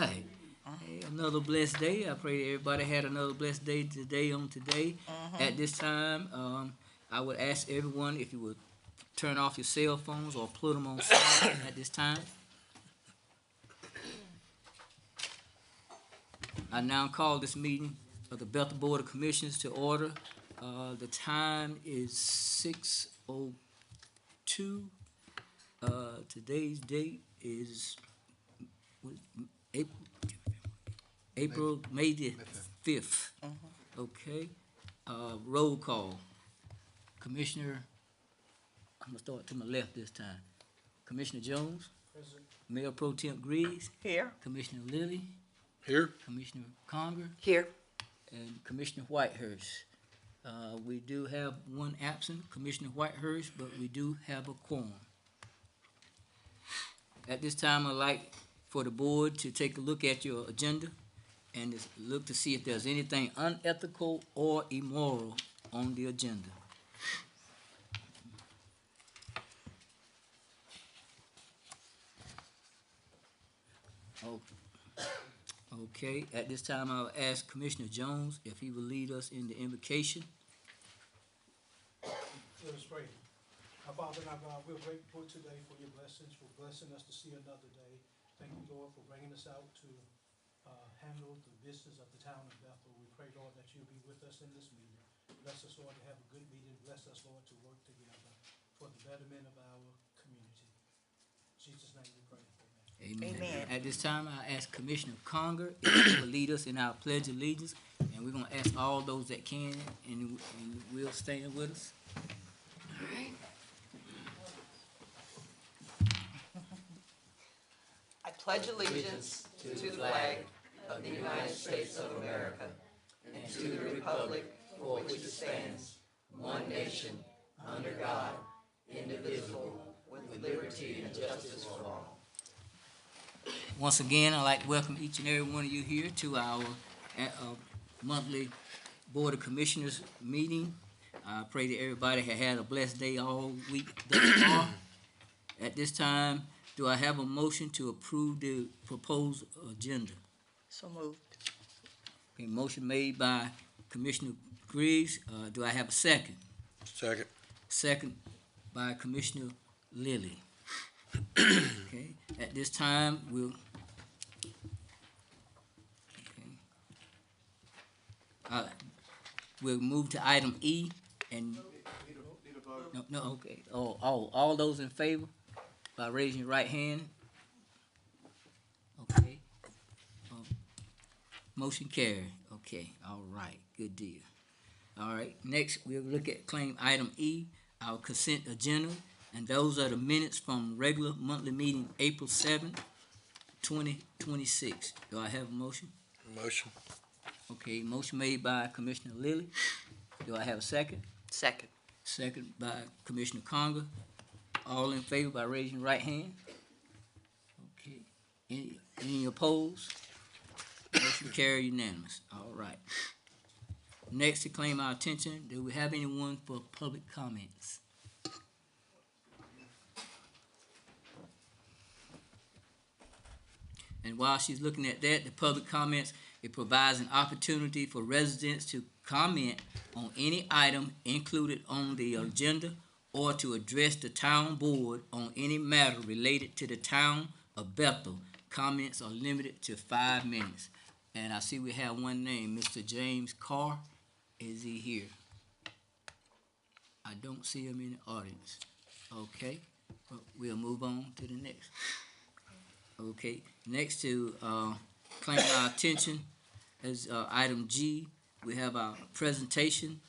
right. Hey, another blessed day. I pray everybody had another blessed day today on today. At this time, I would ask everyone if you would turn off your cell phones or put them on silent at this time. I now call this meeting of the Bethel Board of Commissioners to order. The time is 6:02. Today's date is April, May the 5th. Okay. Roll call. Commissioner, I'm going to start to my left this time. Commissioner Jones. Present. Mayor Pro Tem Griggs. Here. Commissioner Lilly. Here. Commissioner Conger. Here. And Commissioner Whitehurst. We do have one absent, Commissioner Whitehurst, but we do have a quorum. At this time, I'd like for the board to take a look at your agenda and look to see if there's anything unethical or immoral on the agenda. Okay, at this time, I'll ask Commissioner Jones if he will lead us in the invocation. Let us pray. Our Father and our God, we're grateful today for your blessings, for blessing us to see another day. Thank you, Lord, for bringing us out to handle the business of the town of Bethel. We pray, Lord, that you'll be with us in this meeting. Bless us, Lord, to have a good meeting. Bless us, Lord, to work together for the betterment of our community. In Jesus' name we pray. Amen. Amen. At this time, I ask Commissioner Conger if he will lead us in our Pledge of Allegiance, and we're going to ask all those that can and will stand with us. All right. I pledge allegiance to the flag of the United States of America and to the republic for which it stands, one nation, under God, indivisible, with liberty and justice for all. Once again, I'd like to welcome each and every one of you here to our monthly Board of Commissioners meeting. I pray that everybody has had a blessed day all week thus far. At this time, do I have a motion to approve the proposed agenda? So moved. Okay, motion made by Commissioner Griggs. Do I have a second? Second. Second by Commissioner Lilly. Okay, at this time, we'll move to item E and okay. All those in favor by raising your right hand. Okay. Motion carried. Okay. All right. Good deal. All right. Next, we'll look at claim item E, our consent agenda, and those are the minutes from regular monthly meeting April 7th, 2026. Do I have a motion? Motion. Okay, motion made by Commissioner Lilly. Do I have a second? Second. Second by Commissioner Conger. All in favor by raising your right hand. Okay. Any opposed? Motion carried unanimous. All right. Next, to claim our attention, do we have anyone for public comments? And while she's looking at that, the public comments, it provides an opportunity for residents to comment on any item included on the agenda or to address the town board on any matter related to the town of Bethel. Comments are limited to 5 minutes. And I see we have one name, Mr. James Carr. Is he here? I don't see him in the audience. Okay, well, we'll move on to the next. Okay, next to claim our attention is item G. We have our presentation.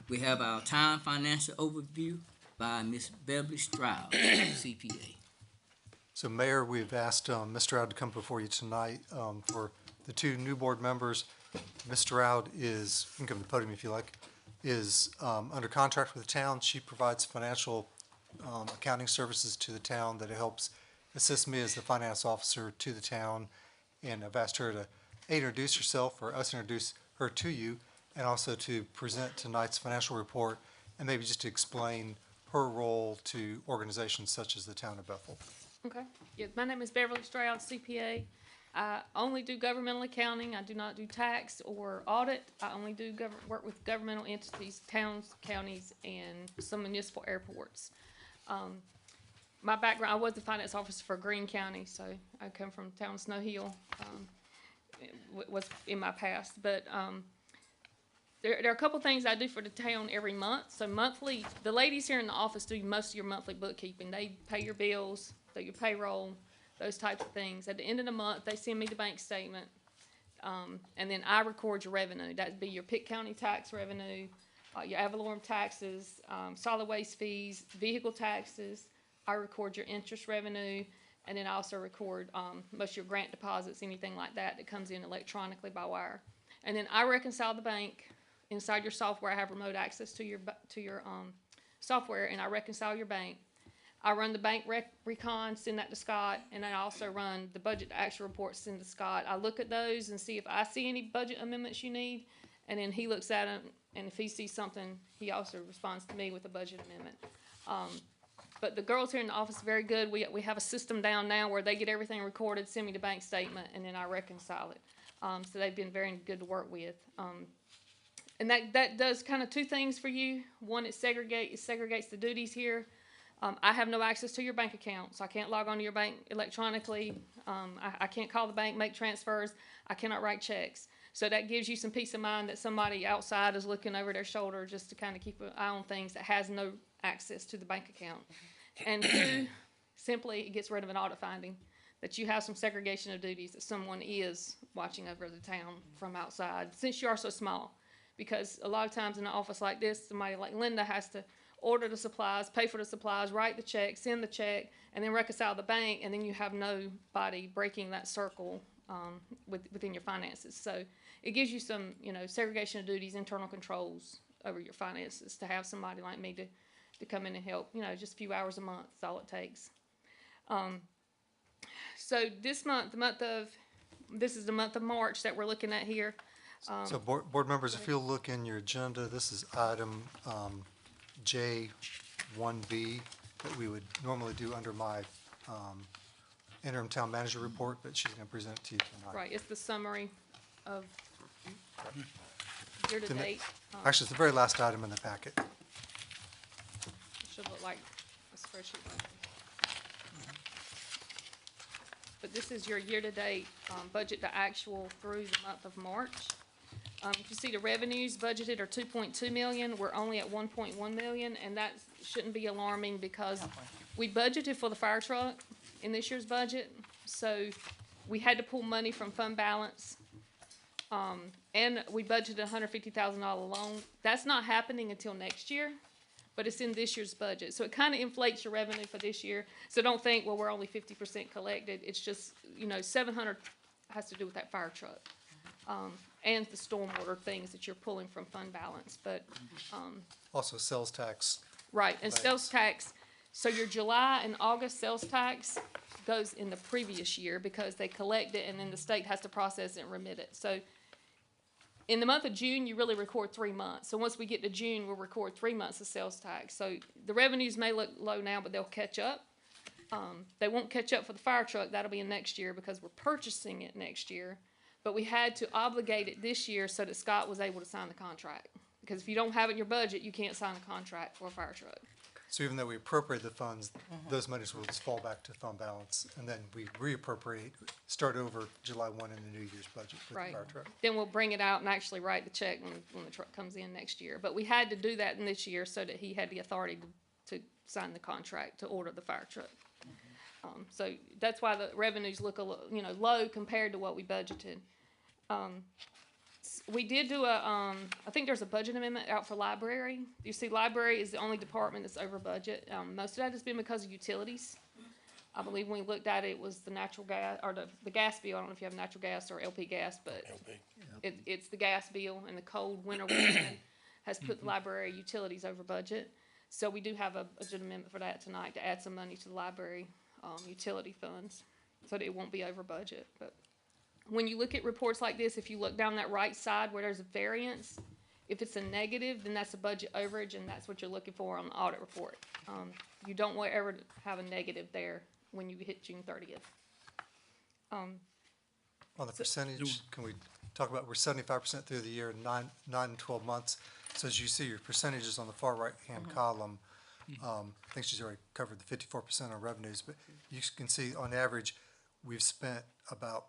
We have our town financial overview by Ms. Beverly Stroud, CPA. So, Mayor, we've asked Ms. Stroud to come before you tonight for the 2 new board members. Ms. Stroud is, you can come to the podium if you like, is under contract with the town. She provides financial accounting services to the town that helps assist me as the finance officer to the town. And I've asked her to introduce herself or us introduce her to you and also to present tonight's financial report and maybe just to explain her role to organizations such as the town of Bethel. Okay. Yeah, my name is Beverly Stroud, CPA. I only do governmental accounting. I do not do tax or audit. I only do work with governmental entities, towns, counties, and some municipal airports. My background, I was the finance officer for Greene County, so I come from town Snow Hill, was in my past. But there are a couple things I do for the town every month. So monthly, the ladies here in the office do most of your monthly bookkeeping. They pay your bills, do your payroll, those types of things. At the end of the month, they send me the bank statement, and then I record your revenue. That'd be your Pitt County tax revenue, your ad valorem taxes, solid waste fees, vehicle taxes. I record your interest revenue, and then I also record most of your grant deposits, anything like that that comes in electronically by wire. And then I reconcile the bank. Inside your software, I have remote access to your software, and I reconcile your bank. I run the bank recon, send that to Scott, and I also run the budget to actual report, send to Scott. I look at those and see if I see any budget amendments you need, and then he looks at them, and if he sees something, he also responds to me with a budget amendment. But the girls here in the office are very good. We have a system down now where they get everything recorded, send me the bank statement, and then I reconcile it. So they've been very good to work with. And that does kind of two things for you. One, it segregates the duties here. I have no access to your bank account, so I can't log on to your bank electronically. I can't call the bank, make transfers. I cannot write checks. So that gives you some peace of mind that somebody outside is looking over their shoulder just to kind of keep an eye on things that has no access to the bank account. And two, simply it gets rid of an audit finding that you have some segregation of duties, that someone is watching over the town from outside, since you are so small. Because a lot of times in an office like this, somebody like Linda has to order the supplies, pay for the supplies, write the check, send the check, and then reconcile the bank, and then you have nobody breaking that circle within your finances. So it gives you some, segregation of duties, internal controls over your finances to have somebody like me to come in and help. Just a few hours a month is all it takes. So this month, this is the month of March that we're looking at here. So board members, if you'll look in your agenda, this is item J1B that we would normally do under my interim town manager report, but she's going to present it to you tonight. Right, it's the summary of year-to-date. Actually, it's the very last item in the packet. It should look like a spreadsheet like this. But this is your year-to-date budget to actual through the month of March. If you see the revenues budgeted are 2.2 million, we're only at 1.1 million, and that shouldn't be alarming because we budgeted for the fire truck in this year's budget, so we had to pull money from fund balance, and we budgeted a $150,000 loan. That's not happening until next year, but it's in this year's budget, so it kind of inflates your revenue for this year. So don't think, well, we're only 50% collected. It's just, 700 has to do with that fire truck. And the stormwater things that you're pulling from fund balance, but, Also sales tax. right, and sales tax, so your July and August sales tax goes in the previous year because they collect it and then the state has to process it and remit it. So in the month of June, you really record 3 months. So once we get to June, we'll record 3 months of sales tax. So the revenues may look low now, but they'll catch up. They won't catch up for the fire truck. That'll be in next year because we're purchasing it next year. But we had to obligate it this year so that Scott was able to sign the contract. Because if you don't have it in your budget, you can't sign a contract for a fire truck. So even though we appropriate the funds, those monies will just fall back to fund balance, and then we reappropriate, start over July 1 in the New Year's budget for the Right. fire truck. Then we'll bring it out and actually write the check when the truck comes in next year. But we had to do that in this year so that he had the authority to sign the contract to order the fire truck. So that's why the revenues look low compared to what we budgeted. We did do I think there's a budget amendment out for library. You see, library is the only department that's over budget. Most of that has been because of utilities. I believe when we looked at it, it was the natural gas, or the gas bill. I don't know if you have natural gas or LP gas, but it's the gas bill, and the cold winter weather has put the library utilities over budget. So we do have a budget amendment for that tonight to add some money to the library utility funds so that it won't be over budget. But when you look at reports like this, if you look down that right side where there's a variance, if it's a negative, then that's a budget overage, and that's what you're looking for on the audit report. You don't want ever to have a negative there when you hit June 30th. On the percentage, can we talk about, we're 75% through the year, nine and 12 months. So as you see, your percentages on the far right-hand column, I think she's already covered the 54% on revenues, but you can see on average, we've spent about,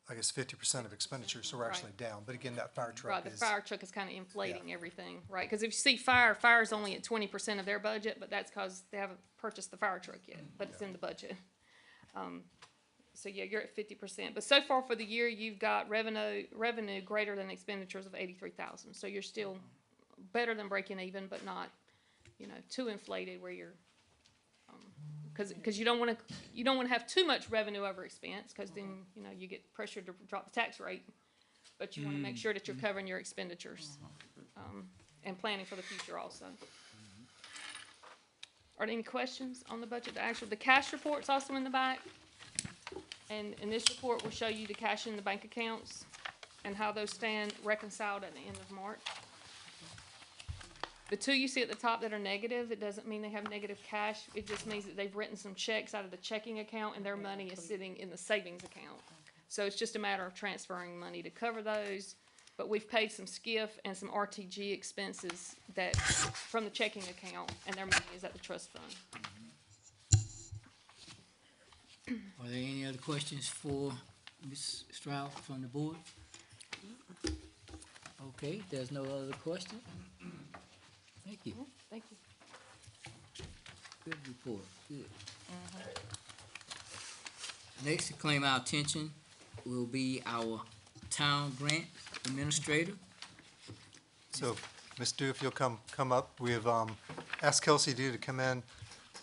I guess, 50% of expenditures, so we're actually down. But again, that fire truck Right, the is, fire truck is kind of inflating everything, right? Because if you see fire's only at 20% of their budget, but that's because they haven't purchased the fire truck yet, but it's in the budget. So yeah, you're at 50%. But so far for the year, you've got revenue greater than expenditures of 83,000. So you're still better than breaking even, but not, too inflated where you're, because you don't want to have too much revenue over expense, because then you get pressured to drop the tax rate. But you want to make sure that you're covering your expenditures, and planning for the future also. Are there any questions on the budget? The cash report's also in the back. And this report will show you the cash in the bank accounts and how those stand reconciled at the end of March. The two you see at the top that are negative, it doesn't mean they have negative cash. It just means that they've written some checks out of the checking account and their money is sitting in the savings account. So it's just a matter of transferring money to cover those. But we've paid some SCIF and some RTG expenses that from the checking account, and their money is at the trust fund. Are there any other questions for Ms. Stroud from the board? Okay, there's no other question. Thank you. Thank you. Good report, good. Next to claim our attention will be our town grant administrator. so, Ms. Dew, if you'll come up, we have asked Kelsey Dew to come in,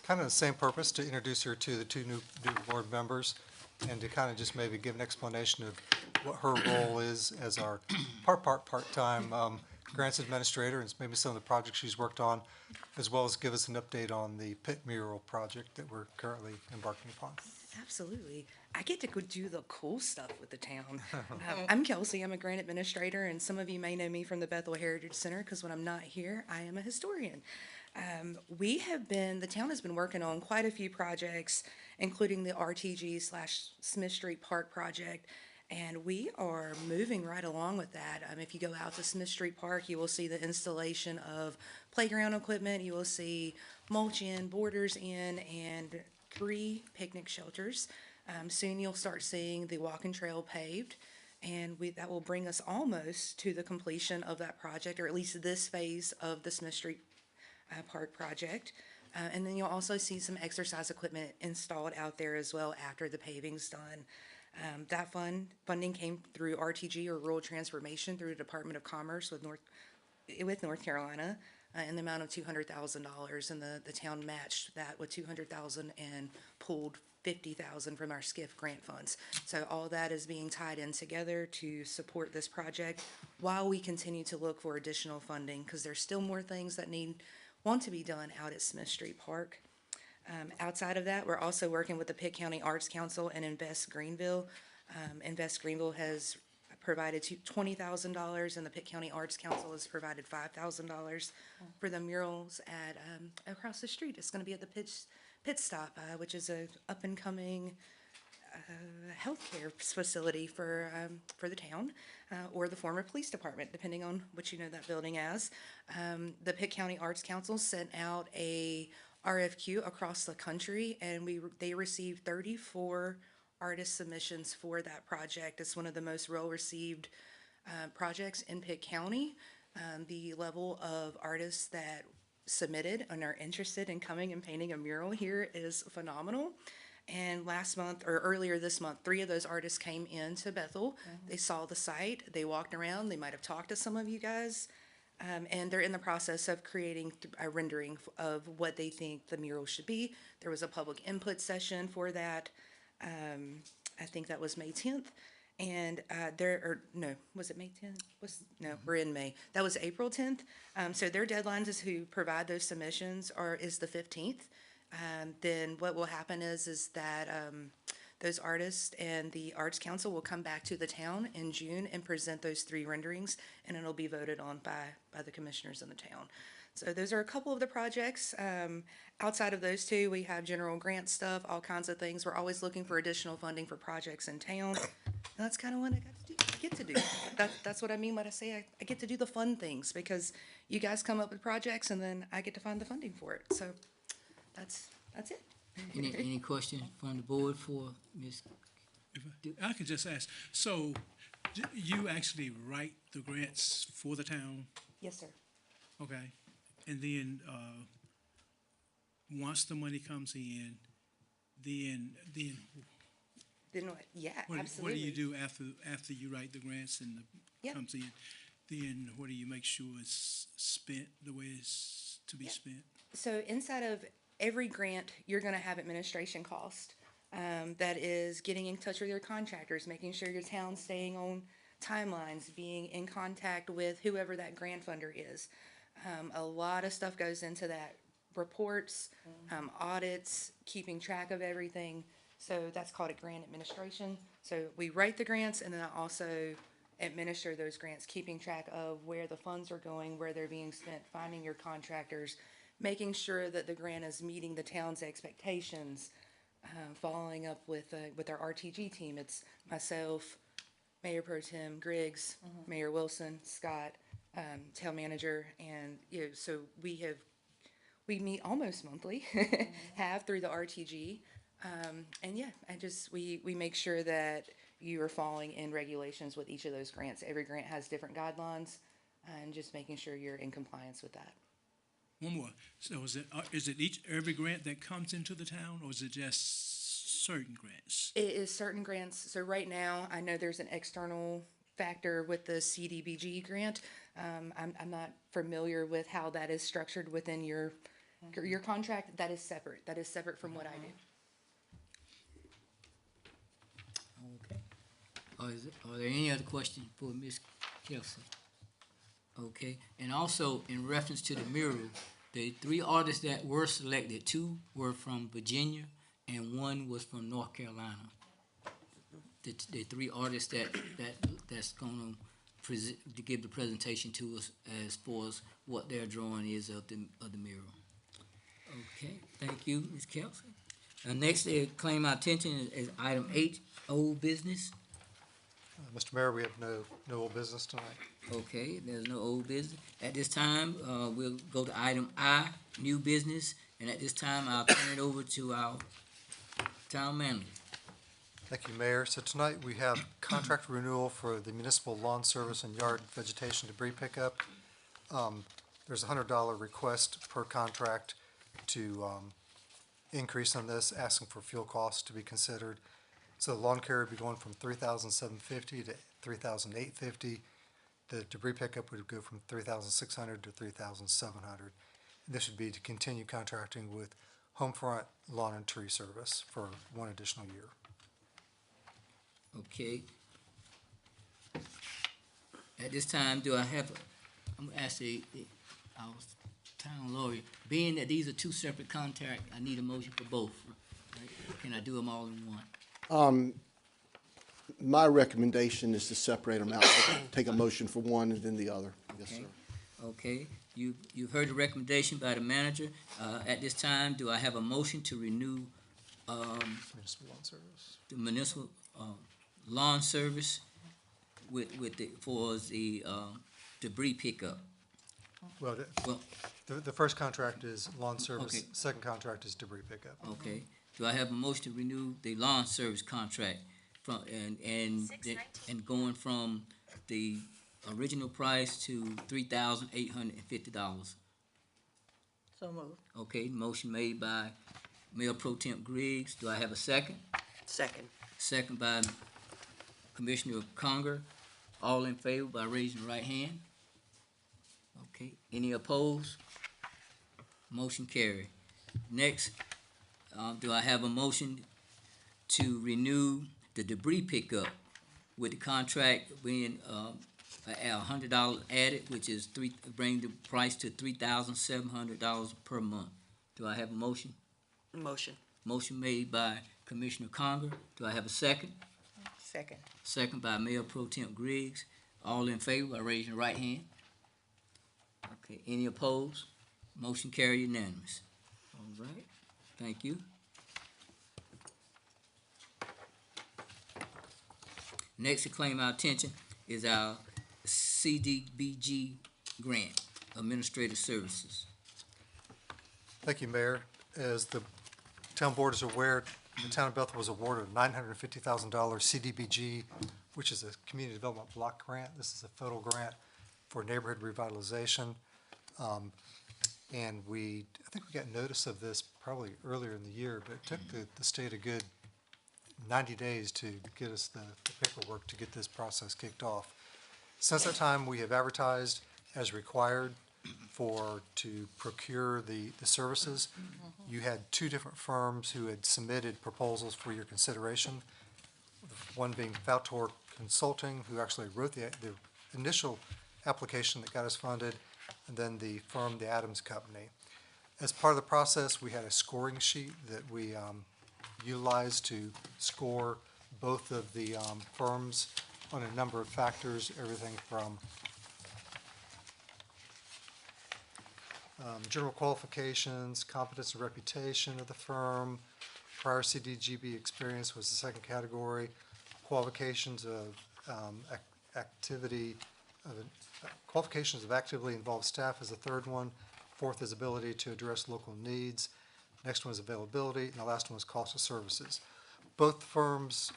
kind of the same purpose, to introduce her to the two new board members, and to kind of just maybe give an explanation of what her role is as our part-time grants administrator, and maybe some of the projects she's worked on, as well as give us an update on the pit mural project that we're currently embarking upon. Absolutely. I get to go do the cool stuff with the town. I'm Kelsey. I'm a grant administrator, and some of you may know me from the Bethel Heritage Center because when I'm not here, I am a historian. The town has been working on quite a few projects, including the RTG/Smith Street Park project, and we are moving right along with that. If you go out to Smith Street Park, you will see the installation of playground equipment. You will see mulch in, borders in, and 3 picnic shelters. Soon you'll start seeing the walking trail paved, and that will bring us almost to the completion of that project, or at least this phase of the Smith Street Park project. And then you'll also see some exercise equipment installed out there as well after the paving's done. That funding came through RTG, or Rural Transformation, through the Department of Commerce with North Carolina, in the amount of $200,000, and the town matched that with $200,000 and pulled $50,000 from our SCIF grant funds. So all that is being tied in together to support this project while we continue to look for additional funding, because there's still more things that want to be done out at Smith Street Park. Outside of that, we're also working with the Pitt County Arts Council and Invest Greenville. Invest Greenville has provided $20,000, and the Pitt County Arts Council has provided $5,000 for the murals at across the street. It's going to be at the Pit Stop, which is a up and coming healthcare facility for the town, or the former police department, depending on what you know that building as. The Pitt County Arts Council sent out a RFQ across the country, and they received 34 artist submissions for that project. It's one of the most well-received projects in Pitt County. The level of artists that submitted and are interested in coming and painting a mural here is phenomenal. And earlier this month, 3 of those artists came into Bethel. They saw the site, they walked around, they might have talked to some of you guys, and they're in the process of creating a rendering of what they think the mural should be. There was a public input session for that. I think that was May 10th. And was it May 10th? We're in May. That was April 10th. So their deadlines is who provide those submissions is the 15th. Then what will happen is that those artists and the Arts Council will come back to the town in June and present those 3 renderings, and it'll be voted on by the commissioners in the town. So those are a couple of the projects. Outside of those two, we have general grant stuff, all kinds of things. We're always looking for additional funding for projects in town. And that's kind of what I get to do. That's what I mean when I say I get to do the fun things, because you guys come up with projects and then I get to find the funding for it. So that's it. Any questions from the board for Ms.? If I could just ask, so you actually write the grants for the town, Yes, sir. okay? And then, once the money comes in, then Then what? Yeah, what absolutely. do you do after you write the grants and Yeah. comes in? Then what do you make sure it's spent the way it's to be spent? So inside of every grant, you're gonna have administration cost. That is getting in touch with your contractors, making sure your town's staying on timelines, being in contact with whoever that grant funder is. A lot of stuff goes into that, reports, audits, keeping track of everything. So that's called a grant administration. So we write the grants and then I also administer those grants, keeping track of where the funds are going, where they're being spent, finding your contractors, making sure that the grant is meeting the town's expectations, following up with our RTG team. It's myself, Mayor Pro Tem Griggs, Mayor Wilson, Scott, town manager, and, you know, so we meet almost monthly, have through the RTG. And yeah, we make sure that you are following in regulations with each of those grants. Every grant has different guidelines, and just making sure you're in compliance with that. One more. So is it every grant that comes into the town, or is it just certain grants? It is certain grants. So right now, I know there's an external factor with the CDBG grant. I'm not familiar with how that is structured within your contract. That is separate. That is separate from what I do. Okay. Are there any other questions for Ms. Kelsey? Okay, and also in reference to the mural, the 3 artists that were selected, 2 were from Virginia and 1 was from North Carolina. The 3 artists that's gonna to give the presentation to us as far as what their drawing is of the mural. Okay, thank you, Ms. Kelsey. Next, they claim our attention is item 8, old business. Mr. Mayor, we have no old business tonight. Okay, there's no old business. At this time, we'll go to item I, new business, and at this time, I'll turn it over to our town manager. Thank you, Mayor. So tonight we have contract renewal for the municipal lawn service and yard vegetation debris pickup. There's a $100 request per contract to increase on this, asking for fuel costs to be considered. So the lawn care would be going from $3,750 to $3,850. The debris pickup would go from $3,600 to $3,700. This would be to continue contracting with Homefront Lawn and Tree Service for 1 additional year. Okay. At this time, I'm gonna ask our town lawyer, being that these are 2 separate contracts, I need a motion for both, right? Can I do them all in one? My recommendation is to separate them out, take a motion for one and then the other. Yes, Okay. sir. Okay, you've heard the recommendation by the manager. At this time, do I have a motion to renew, Municipal lawn service. the municipal, lawn service with the debris pickup? Well, Well, the first contract is lawn service, Okay. second contract is debris pickup. okay. Do I have a motion to renew the lawn service contract from, and going from the original price to $3,850? So moved. Okay, motion made by Mayor Pro Tem Griggs. Do I have a second? Second. Second by Commissioner Conger. All in favor by raising the right hand? Okay, any opposed? Motion carried. Next, do I have a motion to renew the debris pickup with the contract being, $100 added, which is bring the price to $3,700 per month? Do I have a motion? Motion. Motion made by Commissioner Conger. Do I have a second? Second. Second by Mayor Pro Tem Griggs. All in favor by raising the right hand? Okay, any opposed? Motion carry unanimous. All right, thank you. Next to claim our attention is our CDBG grant, Administrative Services. Thank you, Mayor. As the town board is aware, the town of Bethel was awarded a $950,000 CDBG, which is a community development block grant. This is a federal grant for neighborhood revitalization. And I think we got notice of this probably earlier in the year, but it took the state a good 90 days to get us the paperwork to get this process kicked off. Since that time, we have advertised as required to procure the services. You had two different firms who had submitted proposals for your consideration. One being Faltor Consulting, who actually wrote the initial application that got us funded, and then the firm, the Adams Company. As part of the process, we had a scoring sheet that we utilized to score both of the firms on a number of factors, everything from general qualifications, competence and reputation of the firm, prior CDGB experience was the second category, qualifications of qualifications of actively involved staff is the third one, fourth is ability to address local needs, next one is availability, and the last one was cost of services. Both firms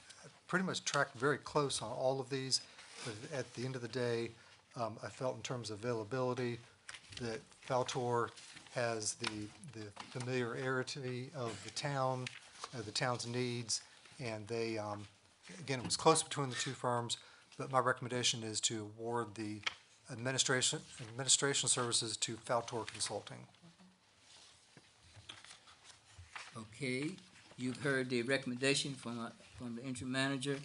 pretty much tracked very close on all of these, but at the end of the day, I felt in terms of availability that Faltor has the familiarity of the town's needs, and they, again, it was close between the two firms, but my recommendation is to award the administration services to Faltor Consulting. Okay, you've heard the recommendation from the interim manager.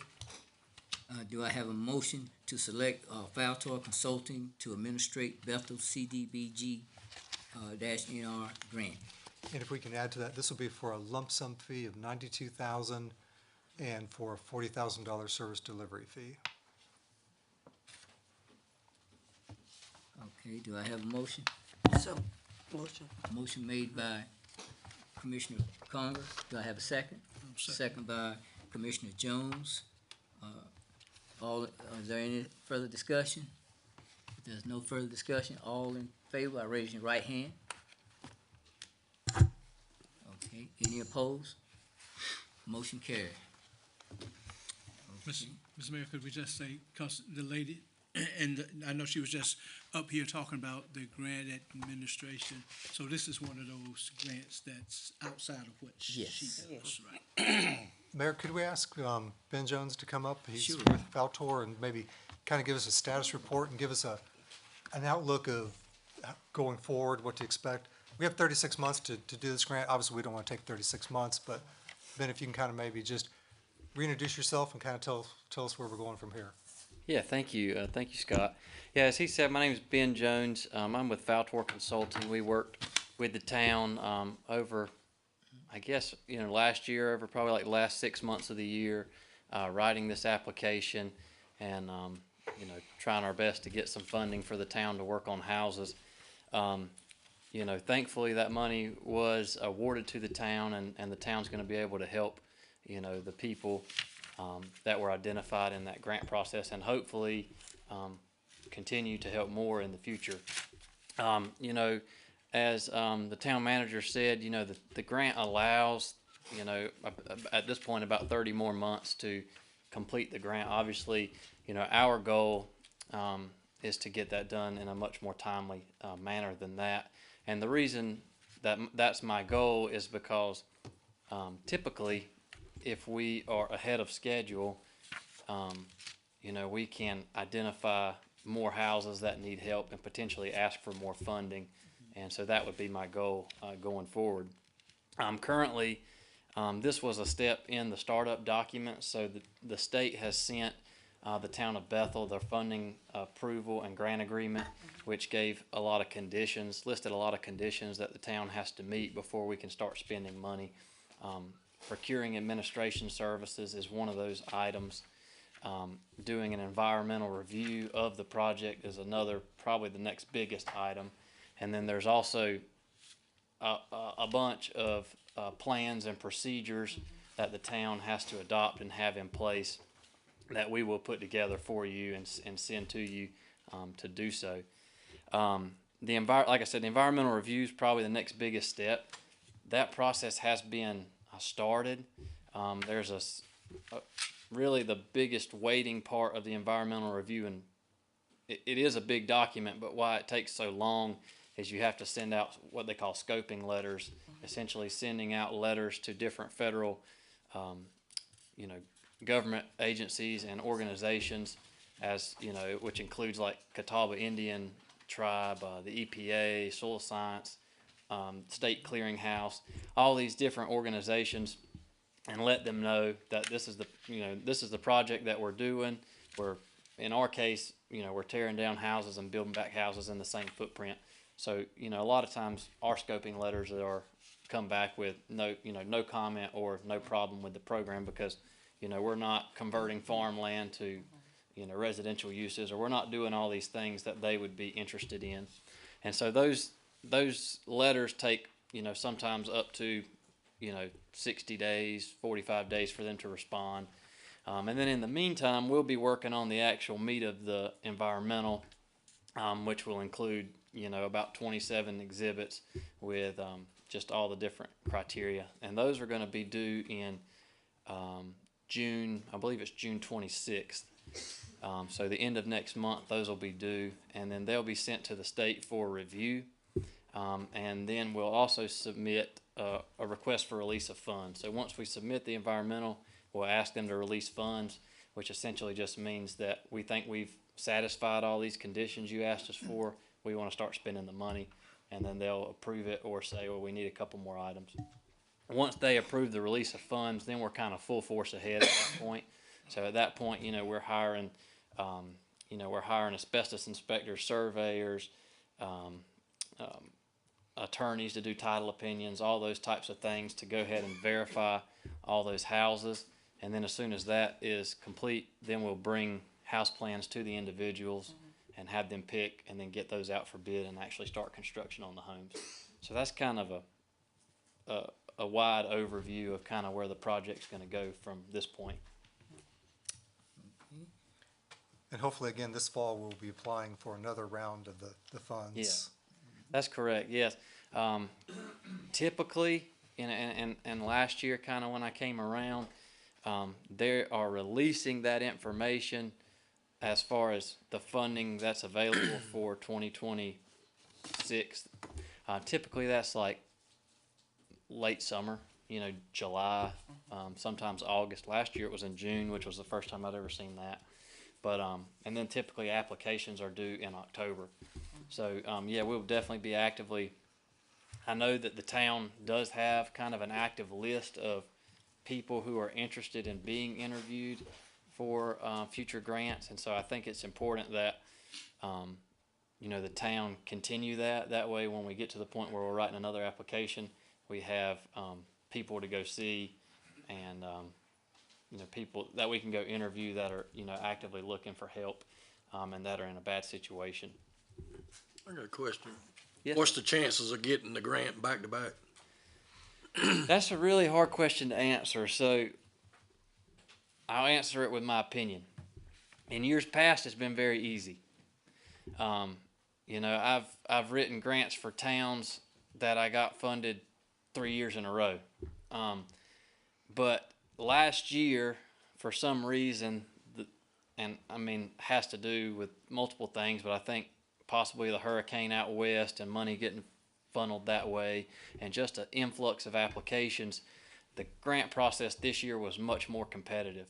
Do I have a motion to select Faltor Consulting to administrate Bethel CDBG -NR grant? And if we can add to that, this will be for a lump sum fee of $92,000 and for a $40,000 service delivery fee. Okay, do I have a motion? So, motion. Motion made by Commissioner Conger. Do I have a second? Second by Commissioner Jones. Is there any further discussion? If there's no further discussion, all in favor, by raising your right hand. Okay, any opposed? Motion carried. Mr. Mayor, could we just say, because the lady, and I know she was just up here talking about the grant administration, so this is one of those grants that's outside of what she Yes. does, right? Mayor, could we ask Ben Jones to come up? He's Sure. with Faltor, and maybe kind of give us a status report and give us an outlook of going forward, what to expect. We have 36 months to do this grant. Obviously, we don't want to take 36 months, but Ben, if you can kind of maybe just reintroduce yourself and kind of tell us where we're going from here. Yeah, thank you. Thank you, Scott. Yeah, as he said, my name is Ben Jones. I'm with Faltor Consulting. We worked with the town over, I guess, last year, over probably like the last 6 months of the year, writing this application and, trying our best to get some funding for the town to work on houses. Thankfully that money was awarded to the town, and the town's going to be able to help, the people that were identified in that grant process, and hopefully continue to help more in the future. As the town manager said, the grant allows, at this point about 30 more months to complete the grant. Obviously, our goal is to get that done in a much more timely manner than that. And the reason that that's my goal is because typically, if we are ahead of schedule, we can identify more houses that need help and potentially ask for more funding. And so that would be my goal going forward. Currently, this was a step in the startup document. So the state has sent the town of Bethel their funding approval and grant agreement, which gave a lot of conditions, listed a lot of conditions that the town has to meet before we can start spending money. Procuring administration services is one of those items. Doing an environmental review of the project is another, probably the next biggest item. And then there's also a bunch of plans and procedures that the town has to adopt and have in place that we will put together for you and send to you to do so. Like I said, the environmental review is probably the next biggest step. That process has been started. There's really the biggest waiting part of the environmental review, and it is a big document, but why it takes so long is you have to send out what they call scoping letters, essentially sending out letters to different federal, government agencies and organizations, which includes like Catawba Indian Tribe, the EPA, Soil Science, State Clearinghouse, all these different organizations, and let them know that this is the project that we're doing. In our case, we're tearing down houses and building back houses in the same footprint. So, a lot of times our scoping letters come back with no comment or no problem with the program because, we're not converting farmland to, residential uses, or we're not doing all these things that they would be interested in. And so those letters take, sometimes up to, 60 days, 45 days for them to respond. And then in the meantime, we'll be working on the actual meat of the environmental, which will include, about 27 exhibits with just all the different criteria. And those are going to be due in June, I believe it's June 26th. So the end of next month, those will be due, and then they'll be sent to the state for review. And then we'll also submit a request for release of funds. So once we submit the environmental, we'll ask them to release funds, which essentially just means that we think we've satisfied all these conditions you asked us for. We want to start spending the money, and then they'll approve it or say, well, we need a couple more items. Once they approve the release of funds, then we're kind of full force ahead at that point. So at that point, we're hiring, asbestos inspectors, surveyors, attorneys to do title opinions, all those types of things to go ahead and verify all those houses. And then as soon as that is complete, then we'll bring house plans to the individuals and have them pick and then get those out for bid and actually start construction on the homes. So that's kind of a wide overview of kind of where the project's going to go from this point. And hopefully, again, this fall, we'll be applying for another round of the funds. Yeah. That's correct. Yes. Typically, and last year, kind of when I came around, they are releasing that information as far as the funding that's available for 2026. Typically, that's like late summer. July, sometimes August. Last year, it was in June, which was the first time I'd ever seen that. But and then typically applications are due in October. So, we'll definitely be actively. I know that the town does have kind of an active list of people who are interested in being interviewed for future grants, and so I think it's important that, the town continue that. That way, when we get to the point where we're writing another application, we have people to go see and, people that we can go interview that are, actively looking for help and that are in a bad situation. I got a question. Yes. What's the chances of getting the grant back to back? That's a really hard question to answer, so I'll answer it with my opinion. In years past, it's been very easy. I've written grants for towns that I got funded 3 years in a row. But last year, for some reason, has to do with multiple things, but I think possibly the hurricane out west and money getting funneled that way and just an influx of applications, the grant process this year was much more competitive.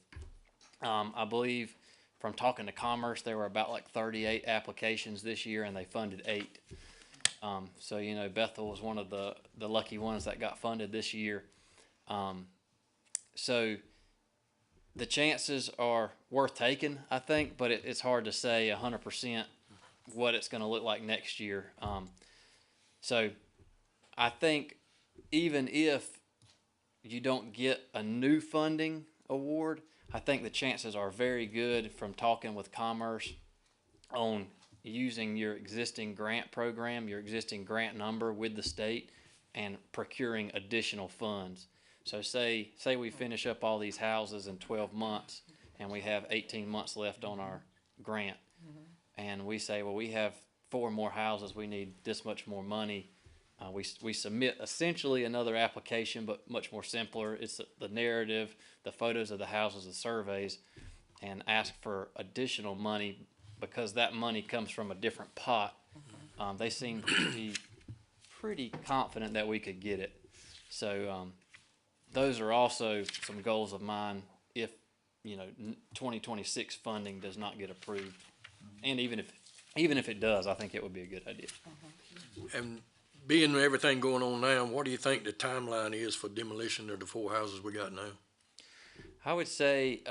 I believe from talking to Commerce, there were about like 38 applications this year and they funded 8. So, Bethel was one of the lucky ones that got funded this year. So the chances are worth taking, I think, but it's hard to say 100% what it's going to look like next year. So I think even if you don't get a new funding award, I think the chances are very good from talking with Commerce on using your existing grant program, your existing grant number with the state, and procuring additional funds. So say we finish up all these houses in 12 months and we have 18 months left on our grant. And we say, well, we have 4 more houses, we need this much more money. We submit essentially another application, but much more simpler. It's the narrative, the photos of the houses, the surveys, and ask for additional money because that money comes from a different pot. They seem to be pretty confident that we could get it. So those are also some goals of mine if 2026 funding does not get approved. And even if it does, I think it would be a good idea. And being everything going on now, what do you think the timeline is for demolition of the 4 houses we got now? I would say,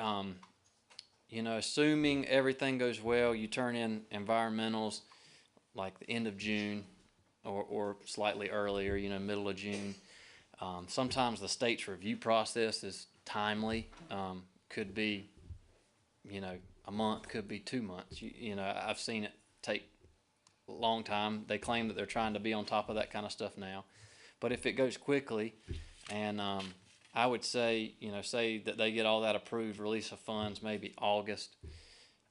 assuming everything goes well, you turn in environmentals like the end of June or slightly earlier, middle of June. Sometimes the state's review process is timely. Could be, a month, could be 2 months. I've seen it take a long time. They claim that they're trying to be on top of that kind of stuff now. But if it goes quickly, and I would say, say that they get all that approved, release of funds, maybe August,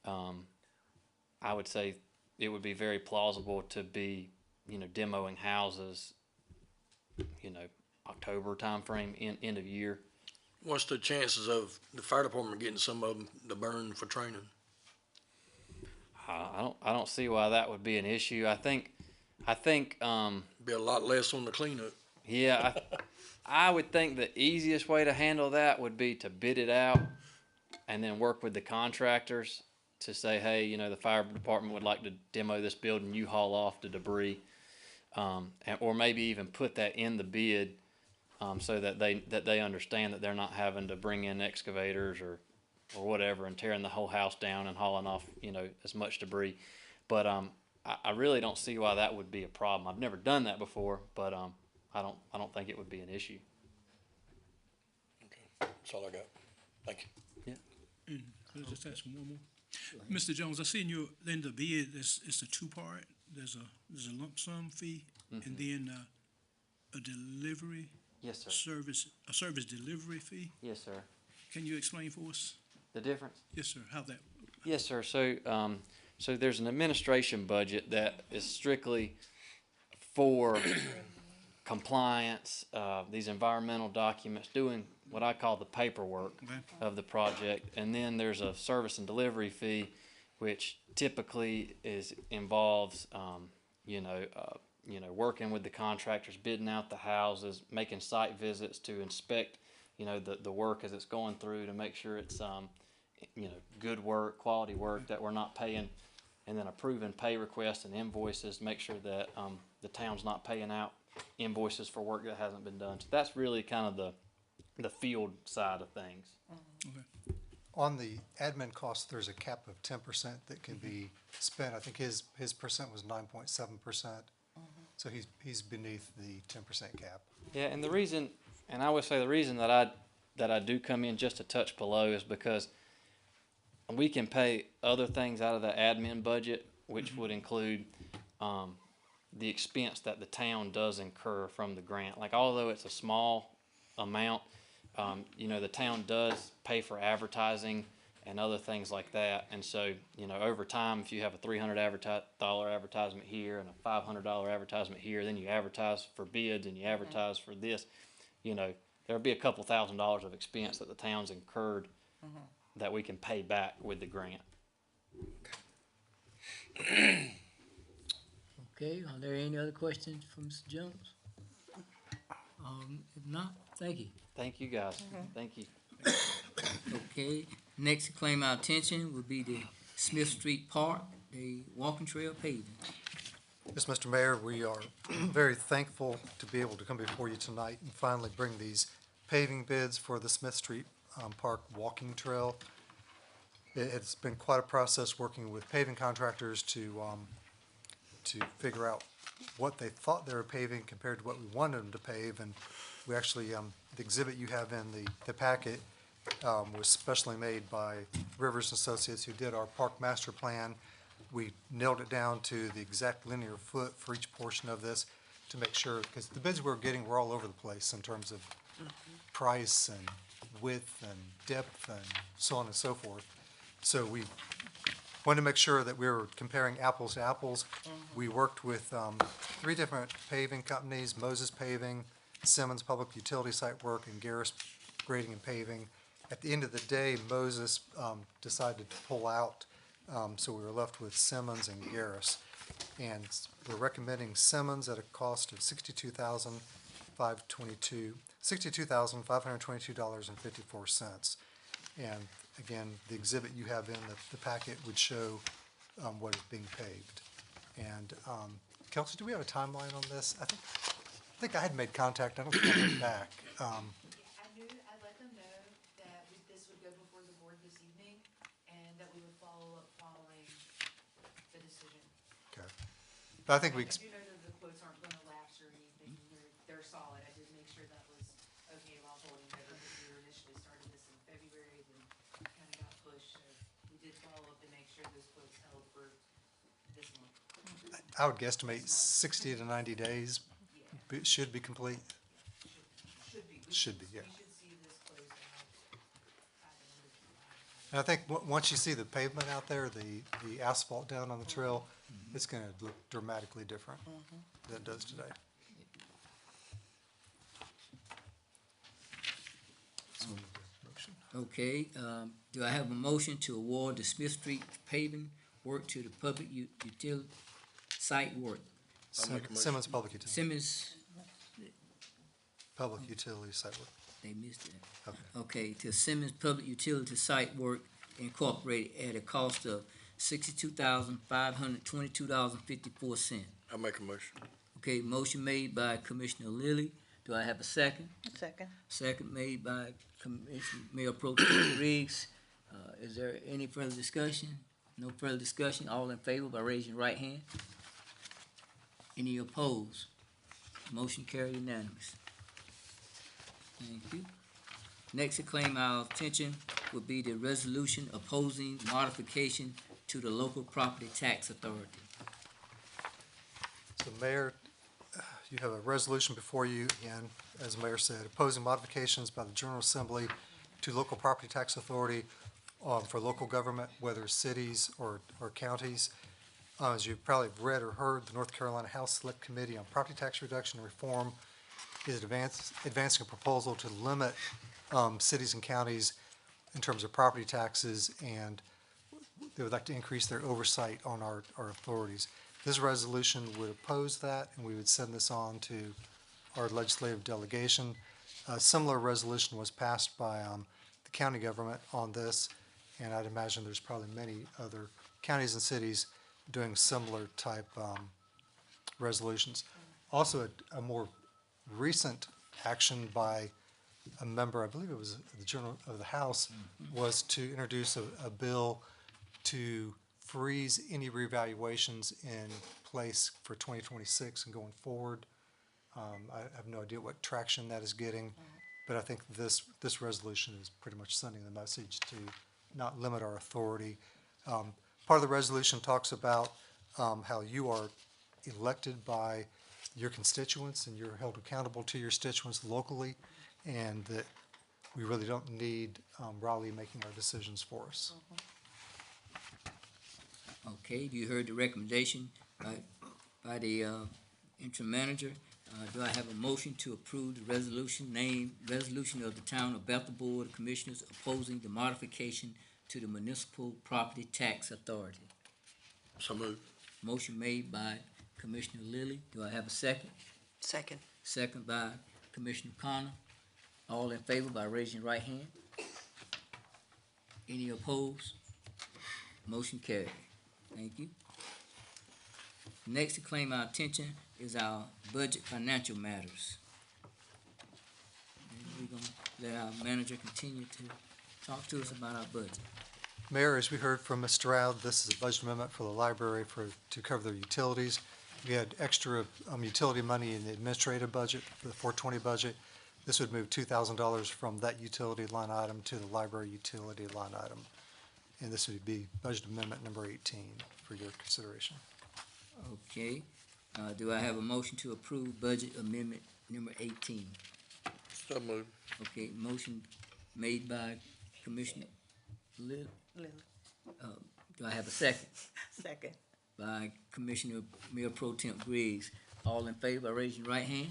I would say it would be very plausible to be, demoing houses, October timeframe, end of year. What's the chances of the fire department getting some of them to burn for training? I don't see why that would be an issue. I think Be a lot less on the cleanup. yeah, I would think the easiest way to handle that would be to bid it out and then work with the contractors to say, hey, the fire department would like to demo this building, you haul off the debris, or maybe even put that in the bid, so that they understand that they're not having to bring in excavators or whatever and tearing the whole house down and hauling off as much debris. But I really don't see why that would be a problem. I've never done that before, but I don't think it would be an issue. Okay, that's all I got. Thank you. Can I just ask one more? Mr. Jones, I see in the bid, it's a 2-part. There's a lump sum fee and then a delivery Yes, sir. a service delivery fee. Yes, sir. Can you explain for us? The difference? Yes, sir. How that? Yes, sir. So there's an administration budget that is strictly for compliance, these environmental documents, doing what I call the paperwork of the project. And then there's a service and delivery fee, which typically involves, working with the contractors, bidding out the houses, making site visits to inspect, the work as it's going through to make sure it's, good work, quality work, that we're not paying, and then approving pay requests and invoices, make sure that the town's not paying out invoices for work that hasn't been done. So that's really kind of the field side of things. Okay. On the admin costs, there's a cap of 10% that can be spent. I think his percent was 9.7%. So he's beneath the 10% cap. Yeah, and the reason, and I would say the reason that I do come in just a touch below is because we can pay other things out of the admin budget, which would include the expense that the town does incur from the grant. Like, although it's a small amount, the town does pay for advertising and other things like that. And so, over time, if you have a $300 advertisement here and a $500 advertisement here, then you advertise for bids and you advertise for this, there'll be a couple $1,000s of expense that the town's incurred that we can pay back with the grant. Okay, are there any other questions for Mr. Jones? If not, thank you. Thank you, guys. Thank you. Okay, next to claim our attention would be the Smith Street Park, the walking trail paving. Yes, Mr. Mayor, we are very thankful to be able to come before you tonight and finally bring these paving bids for the Smith Street Park walking trail. It's been quite a process working with paving contractors to figure out what they thought they were paving compared to what we wanted them to pave. And we actually, the exhibit you have in the packet was specially made by Rivers Associates, who did our park master plan. We nailed it down to the exact linear foot for each portion of this. to make sure, because the bids we're getting were all over the place in terms of price and width and depth and so on and so forth. So we wanted to make sure that we were comparing apples to apples. We worked with 3 different paving companies: Moses Paving, Simmons Public Utility Site Work, and Garris Grading and Paving. At the end of the day, Moses decided to pull out, so we were left with Simmons and Garris. And we're recommending Simmons at a cost of $62,522.54. And again, the exhibit you have in the packet would show what is being paved. And Kelsey, do we have a timeline on this? I think I had made contact. I don't think I went back. I let them know that this would go before the board this evening, and that we would follow up following the decision. Okay. But I think I we, do know that the quotes aren't gonna lapse or anything, they're solid, I did make sure that was okay while holding over, because we initially started this in February, then kinda got pushed, so we did follow up to make sure those quotes held for this month. I would guesstimate 60 to 90 days should be complete. Should be, yeah. We should see this closed out by the end of July. And I think once you see the pavement out there, the asphalt down on the trail, it's gonna look dramatically different than it does today. Okay, do I have a motion to award the Smith Street paving work to the public utility site work? I'll make a motion. Simmons Public Utility, Simmons, Public Utility Site Work. they missed it. Okay. Okay, to Simmons Public Utility Site Work Incorporated at a cost of $62,522.54. I'll make a motion. Okay, motion made by Commissioner Lilly. Do I have a second? Second. Second made by Commissioner Mayor Pro Tem Riggs. Is there any further discussion? No further discussion. All in favor by raising your right hand. Any opposed? Motion carried unanimous. Thank you. Next to claim our attention would be the resolution opposing modification to the local property tax authority. So Mayor, you have a resolution before you, again, as the Mayor said, opposing modifications by the General Assembly to local property tax authority for local government, whether cities or counties. As you probably have read or heard, the North Carolina House Select Committee on Property Tax Reduction and Reform is advancing a proposal to limit cities and counties in terms of property taxes, and they would like to increase their oversight on our authorities. This resolution would oppose that, and we would send this on to our legislative delegation. A similar resolution was passed by the county government on this, and I'd imagine there's probably many other counties and cities doing similar type resolutions. Also, a more recent action by a member, I believe it was the General of the House, was to introduce a bill to freeze any revaluations in place for 2026 and going forward. I have no idea what traction that is getting, but I think this resolution is pretty much sending the message to not limit our authority. Part of the resolution talks about how you are elected by your constituents and you're held accountable to your constituents locally, and that we really don't need Raleigh making our decisions for us. Okay, you heard the recommendation by the interim manager. Do I have a motion to approve the resolution of the Town of Bethel Board of Commissioners opposing the modification to the Municipal Property Tax Authority? So moved. Motion made by Commissioner Lilly. Do I have a second? Second. Second by Commissioner Connor. All in favor by raising your right hand. Any opposed? Motion carried. Thank you. Next to claim our attention is our budget financial matters. And we're gonna let our manager continue to talk to us about our budget. Mayor, as we heard from Ms. Stroud, this is a budget amendment for the library to cover their utilities. We had extra utility money in the administrative budget, for the 420 budget. This would move $2,000 from that utility line item to the library utility line item. And this would be budget amendment number 18 for your consideration. Okay, Do I have a motion to approve budget amendment number 18? So moved. Okay, motion made by Commissioner Lil. Do I have a second? Second. By Commissioner Mayor Pro Tem Griggs. All in favor, raise your right hand.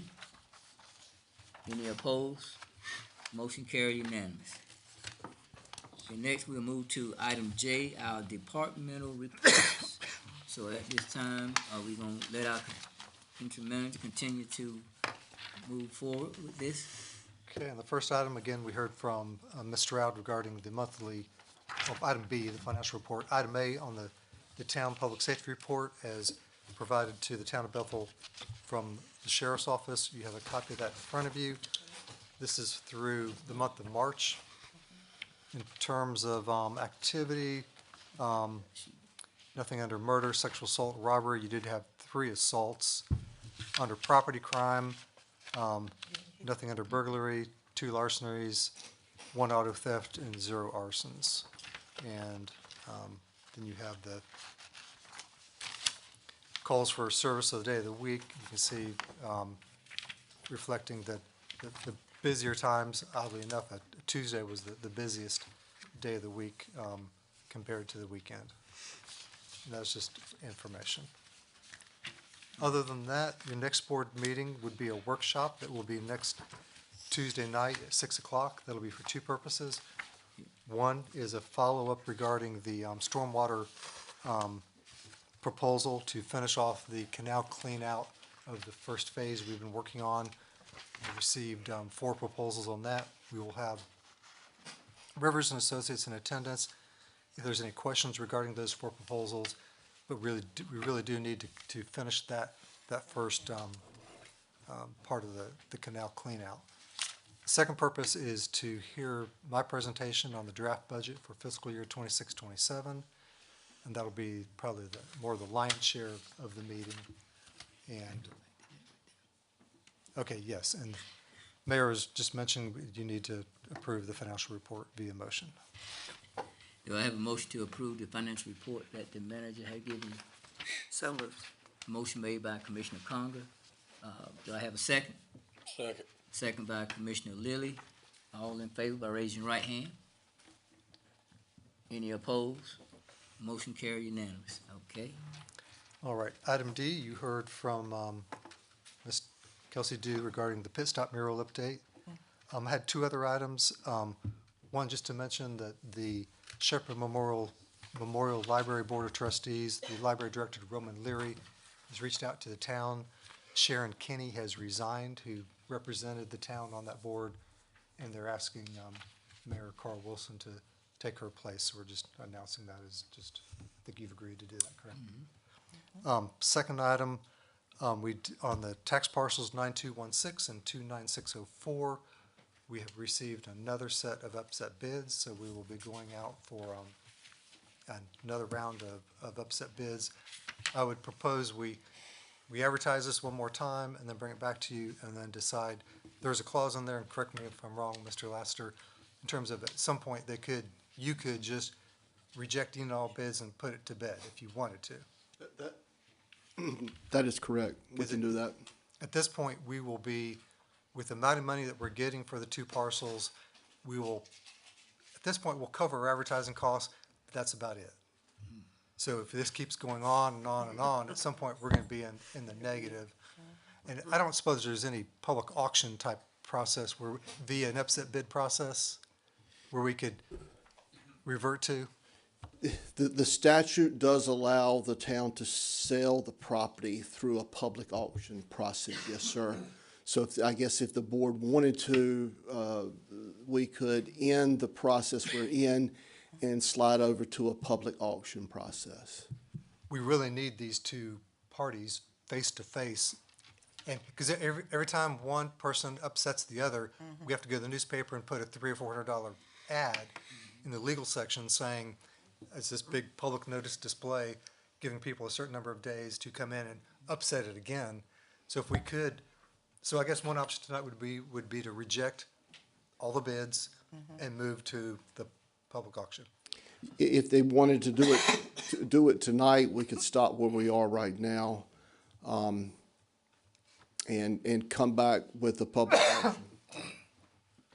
Any opposed? Motion carried unanimous. Okay, next we'll move to item J, our departmental reports. So at this time, we gonna let our interim manager continue to move forward with this? Okay, and the first item, again, we heard from Ms. Stroud regarding the monthly, item B, the financial report. Item A on the town public safety report as provided to the town of Bethel from the sheriff's office. You have a copy of that in front of you. This is through the month of March. In terms of activity, nothing under murder, sexual assault, robbery. You did have 3 assaults. Under property crime, nothing under burglary, 2 larcenies, 1 auto theft, and 0 arsons. And then you have the calls for service of the day of the week. You can see reflecting that the busier times, oddly enough, Tuesday was the busiest day of the week compared to the weekend. And that's just information. Other than that, your next board meeting would be a workshop that will be next Tuesday night at 6 o'clock. That'll be for 2 purposes. One is a follow-up regarding the stormwater proposal to finish off the canal clean-out of the first phase we've been working on. We received 4 proposals on that. We will have Rivers and Associates in attendance if there's any questions regarding those 4 proposals. But we really do need to finish that first part of the canal clean-out. The second purpose is to hear my presentation on the draft budget for fiscal year 26-27, and that'll be probably more of the lion's share of the meeting. And okay, yes, and Mayor has just mentioned you need to approve the financial report via motion. Do I have a motion to approve the financial report that the manager had given? So moved. Motion made by Commissioner Conger. Do I have a second? Second. Second by Commissioner Lilly. All in favor by raising your right hand. Any opposed? Motion carried unanimous. Okay. All right, item D, you heard from Ms. Kelsey Dew regarding the pit stop mural update. I had 2 other items. One, just to mention that the Shepherd Memorial Library Board of Trustees, the library director, Roman Leary, has reached out to the town. Sharon Kinney has resigned, who represented the town on that board, and they're asking Mayor Carl Wilson to take her place. So we're just announcing that as just, I think you've agreed to do that, correct? Mm-hmm. Second item, on the tax parcels 9216 and 29604, we have received another set of upset bids, so we will be going out for another round of upset bids. I would propose we advertise this one more time and then bring it back to you and then decide. There's a clause in there, and correct me if I'm wrong, Mr. Laster, in terms of at some point you could just reject all bids and put it to bed if you wanted to. That is correct. We can do that. At this point, we will be, with the amount of money that we're getting for the 2 parcels, at this point, we'll cover our advertising costs, but that's about it. So if this keeps going on and on and on, at some point, we're gonna be in the negative. And I don't suppose there's any public auction type process via an upset bid process, where we could revert to? The statute does allow the town to sell the property through a public auction process, yes, sir. So I guess if the board wanted to, we could end the process we're in and slide over to a public auction process. We really need these 2 parties face to face. And because every time one person upsets the other, we have to go to the newspaper and put a $300 or $400 ad in the legal section saying, it's this big public notice display giving people a certain number of days to come in and upset it again. So if we could, so I guess one option tonight would be to reject all the bids and move to the public auction. If they wanted to do it tonight, we could stop where we are right now. and come back with a public auction.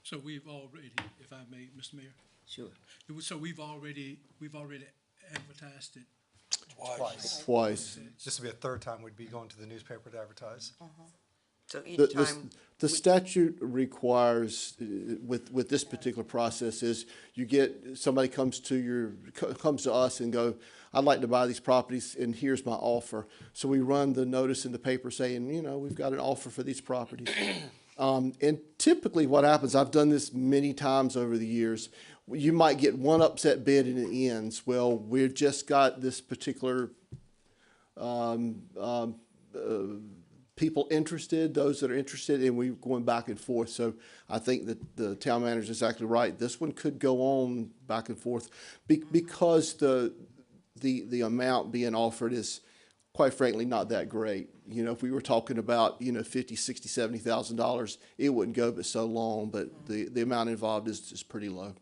So we've already, if I may, Mr. Mayor, Sure. so we've already advertised it. Twice. This would be a third time we'd be going to the newspaper to advertise. So each The, time, the statute requires, with this particular process is you get, somebody comes to us and go, I'd like to buy these properties and here's my offer. So we run the notice in the paper saying, we've got an offer for these properties. And typically what happens, I've done this many times over the years, you might get one upset bid and it ends. Well, we've just got this particular people interested, those that are interested, and we're going back and forth. So I think that the town manager is exactly right. This one could go on back and forth because the amount being offered is, quite frankly, not that great. If we were talking about, $50,000, $60,000, $70,000, it wouldn't go but so long, but the amount involved is pretty low.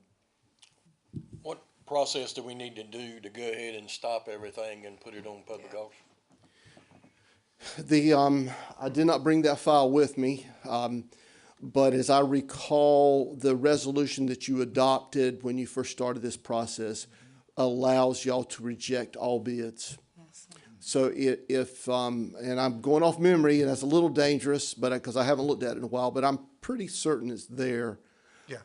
What process do we need to do to go ahead and stop everything and put it on public auction? I did not bring that file with me, but as I recall, the resolution that you adopted when you first started this process allows y'all to reject all bids. So and I'm going off memory, and that's a little dangerous, but because I haven't looked at it in a while, but I'm pretty certain it's there. Yeah.